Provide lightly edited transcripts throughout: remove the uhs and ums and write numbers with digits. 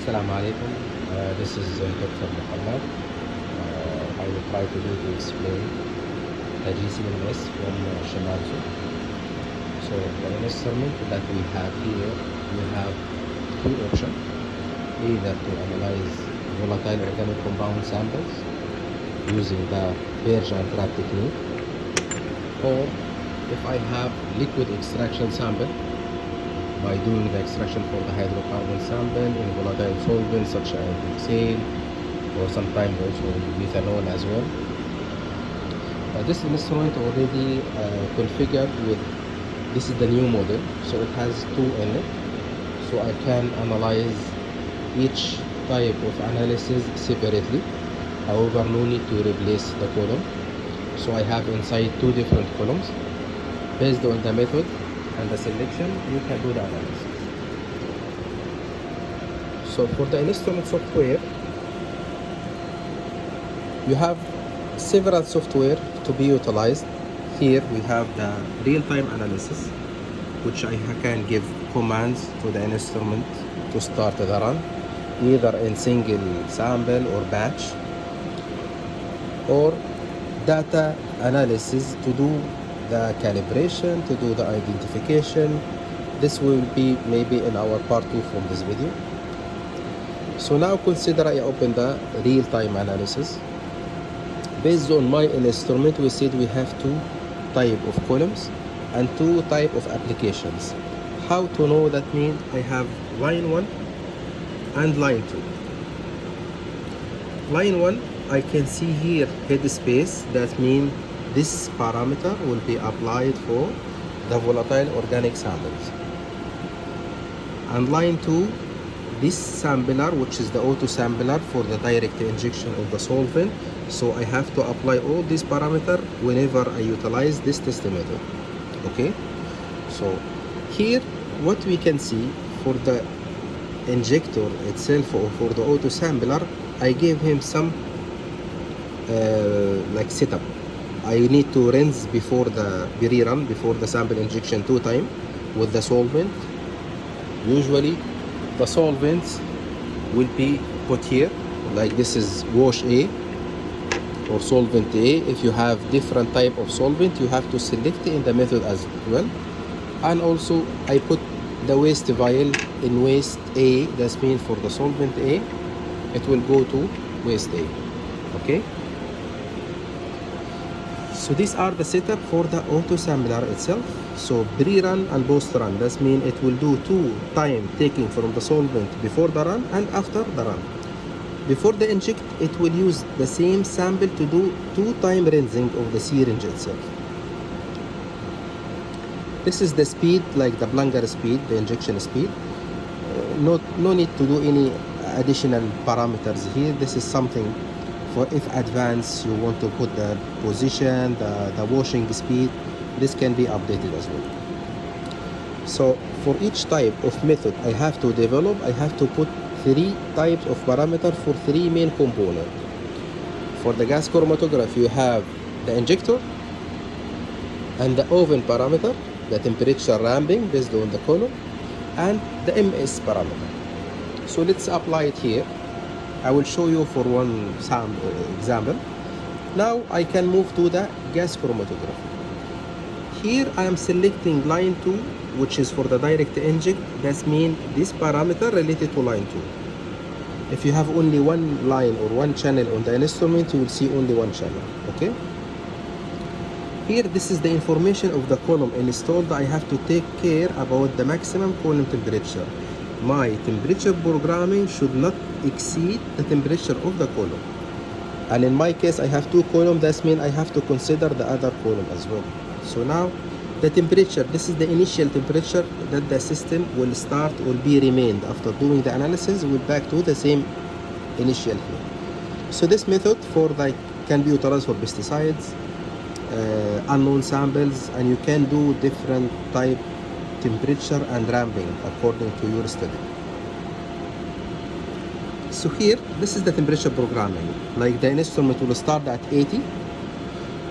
Assalamu alaikum. This is Dr. Mohamed. I will try to explain the GCMS from Shimadzu. So the instrument that we have here, we have two options. Either to analyze volatile organic compound samples using the purge and trap technique, or if I have liquid extraction sample, by doing the extraction for the hydrocarbon sample in volatile solvents such as hexane or sometimes also methanol as well. This instrument already configured with, this is the new model, so it has two in it, so I can analyze each type of analysis separately. However, no need to replace the column, so I have inside two different columns. Based on the method and the selection, you can do the analysis. So for the instrument software, you have several software to be utilized. Here we have the real-time analysis, which I can give commands to the instrument to start the run, either in single sample or batch, or data analysis to do the calibration, to do the identification. This will be maybe in our part 2 from this video. So now consider I open the real-time analysis. Based on my instrument, we said we have two type of columns and two type of applications. How to know that? Means I have line 1 and line 2. Line 1, I can see here headspace, that means this parameter will be applied for the volatile organic samples. And line 2, this sampler, which is the auto sampler for the direct injection of the solvent. So I have to apply all these parameters whenever I utilize this testing method. Okay, so here what we can see for the injector itself or for the auto sampler, I gave him some like setup. I need to rinse before the rerun, before the sample injection 2 times with the solvent. Usually the solvents will be put here, like this is wash A or solvent A. If you have different type of solvent, you have to select it in the method as well. And also I put the waste vial in waste A, that's means for the solvent A, it will go to waste A. Okay, so these are the setup for the auto sampler itself. So pre-run and post-run, that means it will do 2 time taking from the solvent before the run and after the run. Before the inject, it will use the same sample to do 2 time rinsing of the syringe itself. This is the speed, like the plunger speed, the injection speed. No need to do any additional parameters here. This is something for if advanced you want to put the position, the washing speed, this can be updated as well. So for each type of method I have to develop, I have to put 3 types of parameter for 3 main components. For the gas chromatograph, you have the injector and the oven parameter, the temperature ramping based on the column, and the MS parameter. So let's apply it here. I will show you for one example. Now I can move to the gas chromatography. Here I am selecting line 2, which is for the direct inject. That means this parameter related to line 2. If you have only one line or one channel on the instrument, you will see only one channel. Okay. Here, this is the information of the column installed. I have to take care about the maximum column temperature. My temperature programming should not exceed the temperature of the column. And in my case, I have 2 columns. That means I have to consider the other column as well. So now, the temperature, this is the initial temperature that the system will start, will be remained after doing the analysis, will back to the same initial here. So this method can be utilized for pesticides, unknown samples, and you can do different type temperature and ramping according to your study. So here, this is the temperature programming. Like the instrument will start at 80,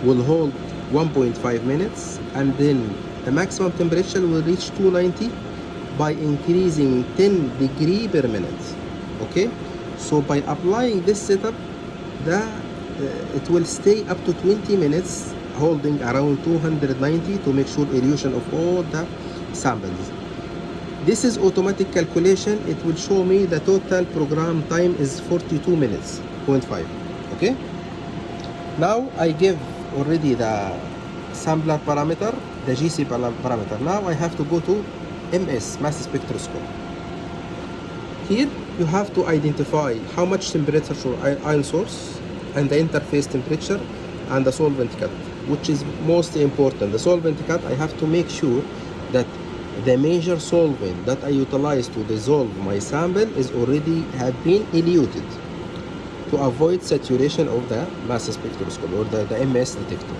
will hold 1.5 minutes, and then the maximum temperature will reach 290 by increasing 10 degrees per minute. Okay, so by applying this setup, it will stay up to 20 minutes holding around 290 to make sure elution of all the samples. This is automatic calculation. It will show me the total program time is 42 minutes, 0.5. Okay, now I give already the sampler parameter, the GC parameter. Now I have to go to MS, mass spectroscope. Here you have to identify how much temperature for ion source and the interface temperature and the solvent cut, which is most important. The solvent cut, I have to make sure that the major solvent that I utilize to dissolve my sample is already have been eluted to avoid saturation of the mass spectroscope or the MS detector.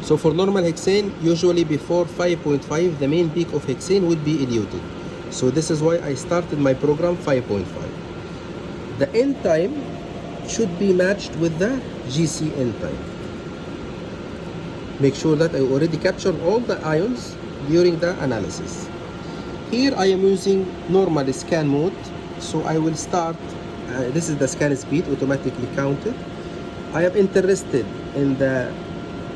So for normal hexane, usually before 5.5, the main peak of hexane would be eluted. So this is why I started my program 5.5. The end time should be matched with the GC end time. Make sure that I already captured all the ions during the analysis. Here I am using normal scan mode, so I will start, this is the scan speed automatically counted. I am interested in the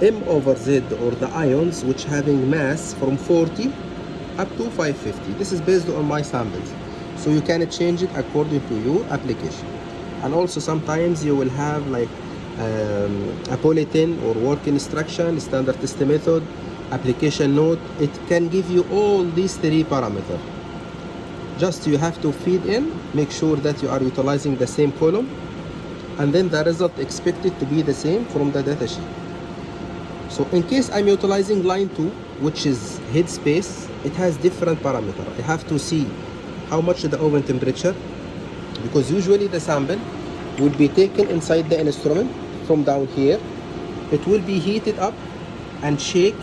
M over Z or the ions which having mass from 40 up to 550. This is based on my samples, so you can change it according to your application. And also sometimes you will have like a bulletin or work instruction, standard test method, application note. It can give you all these three parameters. Just you have to feed in, make sure that you are utilizing the same column, and then the result expected to be the same from the data sheet. So in case I'm utilizing line 2, which is head space, it has different parameter. I have to see how much the oven temperature, because usually the sample will be taken inside the instrument from down here. It will be heated up and shaked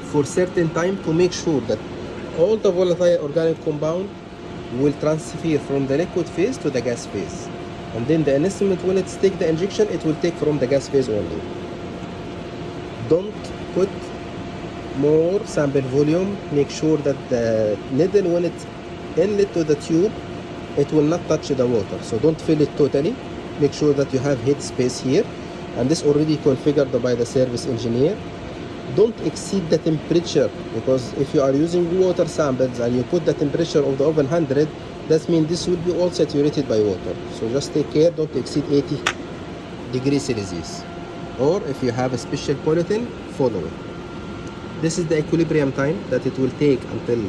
for certain time to make sure that all the volatile organic compound will transfer from the liquid phase to the gas phase. And then the instrument, when it's take the injection, it will take from the gas phase only. Don't put more sample volume. Make sure that the needle, when it's inlet to the tube, it will not touch the water. So don't fill it totally. Make sure that you have head space here, and this already configured by the service engineer. Don't exceed the temperature, because if you are using water samples and you put the temperature of the oven 100, that means this will be all saturated by water. So just take care, don't exceed 80 degrees Celsius. Or if you have a special polythene, follow it. This is the equilibrium time that it will take until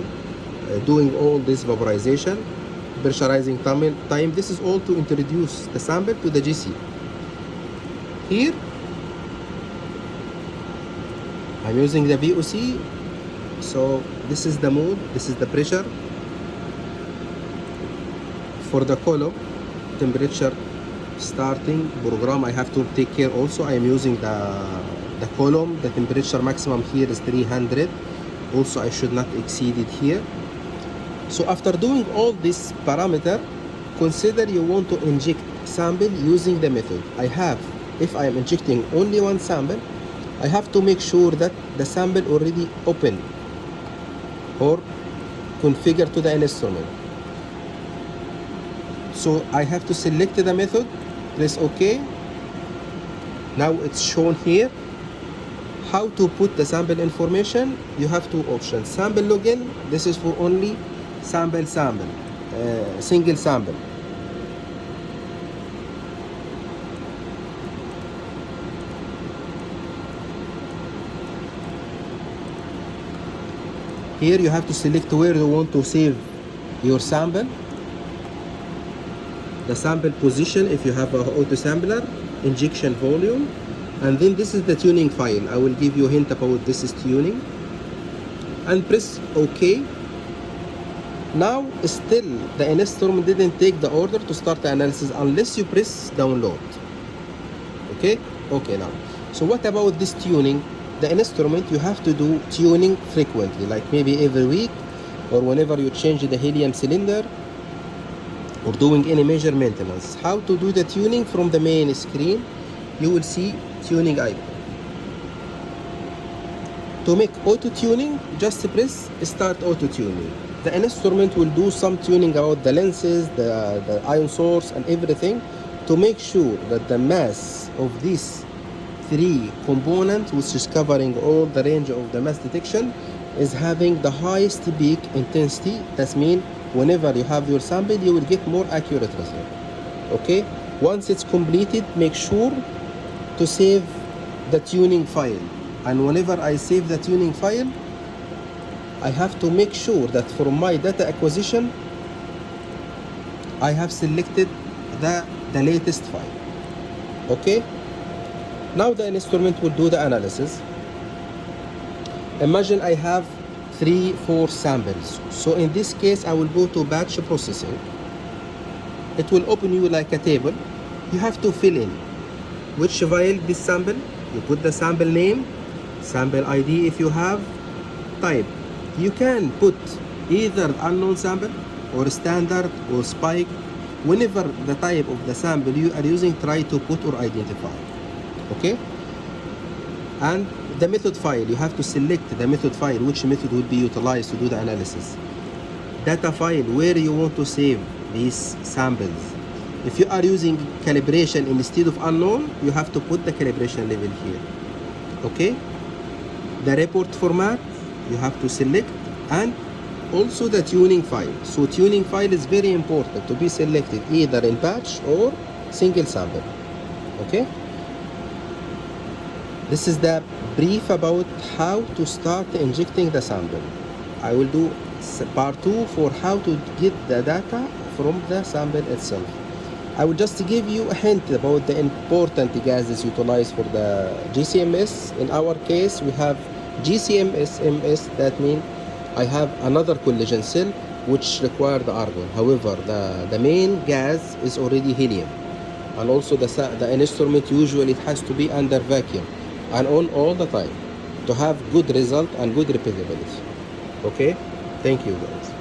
doing all this vaporization, pressurizing time. This is all to introduce the sample to the GC. Here I'm using the VOC, so this is the mode, this is the pressure. For the column, temperature starting program, I have to take care also. I am using the column, the temperature maximum here is 300. Also, I should not exceed it here. So after doing all this parameter, consider you want to inject sample using the method. If I am injecting only one sample, I have to make sure that the sample already open or configured to the instrument. So I have to select the method, press OK. Now it's shown here how to put the sample information. You have two options. Sample login, this is for only single sample. Here you have to select where you want to save your sample, the sample position if you have an auto sampler, injection volume, and then this is the tuning file. I will give you a hint about this is tuning, and press OK. Now still the instrument didn't take the order to start the analysis unless you press download. Okay now. So what about this tuning? The instrument, you have to do tuning frequently, like maybe every week or whenever you change the helium cylinder or doing any major maintenance. How to do the tuning? From the main screen you will see tuning icon. To make auto tuning, just press start auto tuning. the instrument will do some tuning about the lenses, the ion source and everything, to make sure that the mass of these three components, which is covering all the range of the mass detection, is having the highest peak intensity. That means whenever you have your sample, you will get more accurate result. Okay, once it's completed, make sure to save the tuning file, and whenever I save the tuning file, I have to make sure that for my data acquisition I have selected the latest file. Okay, now the instrument will do the analysis. Imagine I have 3-4 samples, so in this case I will go to batch processing. It will open you like a table. You have to fill in which vial this sample. You put the sample name, sample ID if you have, type. You can put either unknown sample or standard or spike. Whenever the type of the sample you are using, try to put or identify. Okay, and the method file, you have to select the method file, which method will be utilized to do the analysis. Data file, where you want to save these samples. If you are using calibration instead of unknown, you have to put the calibration level here. Okay, the report format you have to select, and also the tuning file. So tuning file is very important to be selected either in batch or single sample. Okay, this is the brief about how to start injecting the sample. I will do part 2 for how to get the data from the sample itself. I will just give you a hint about the important gases utilized for the GCMS. In our case, we have GCMS, that means I have another collision cell which require the argon. However, the main gas is already helium. And also the instrument usually it has to be under vacuum and on all the time to have good result and good repeatability. Okay, thank you guys.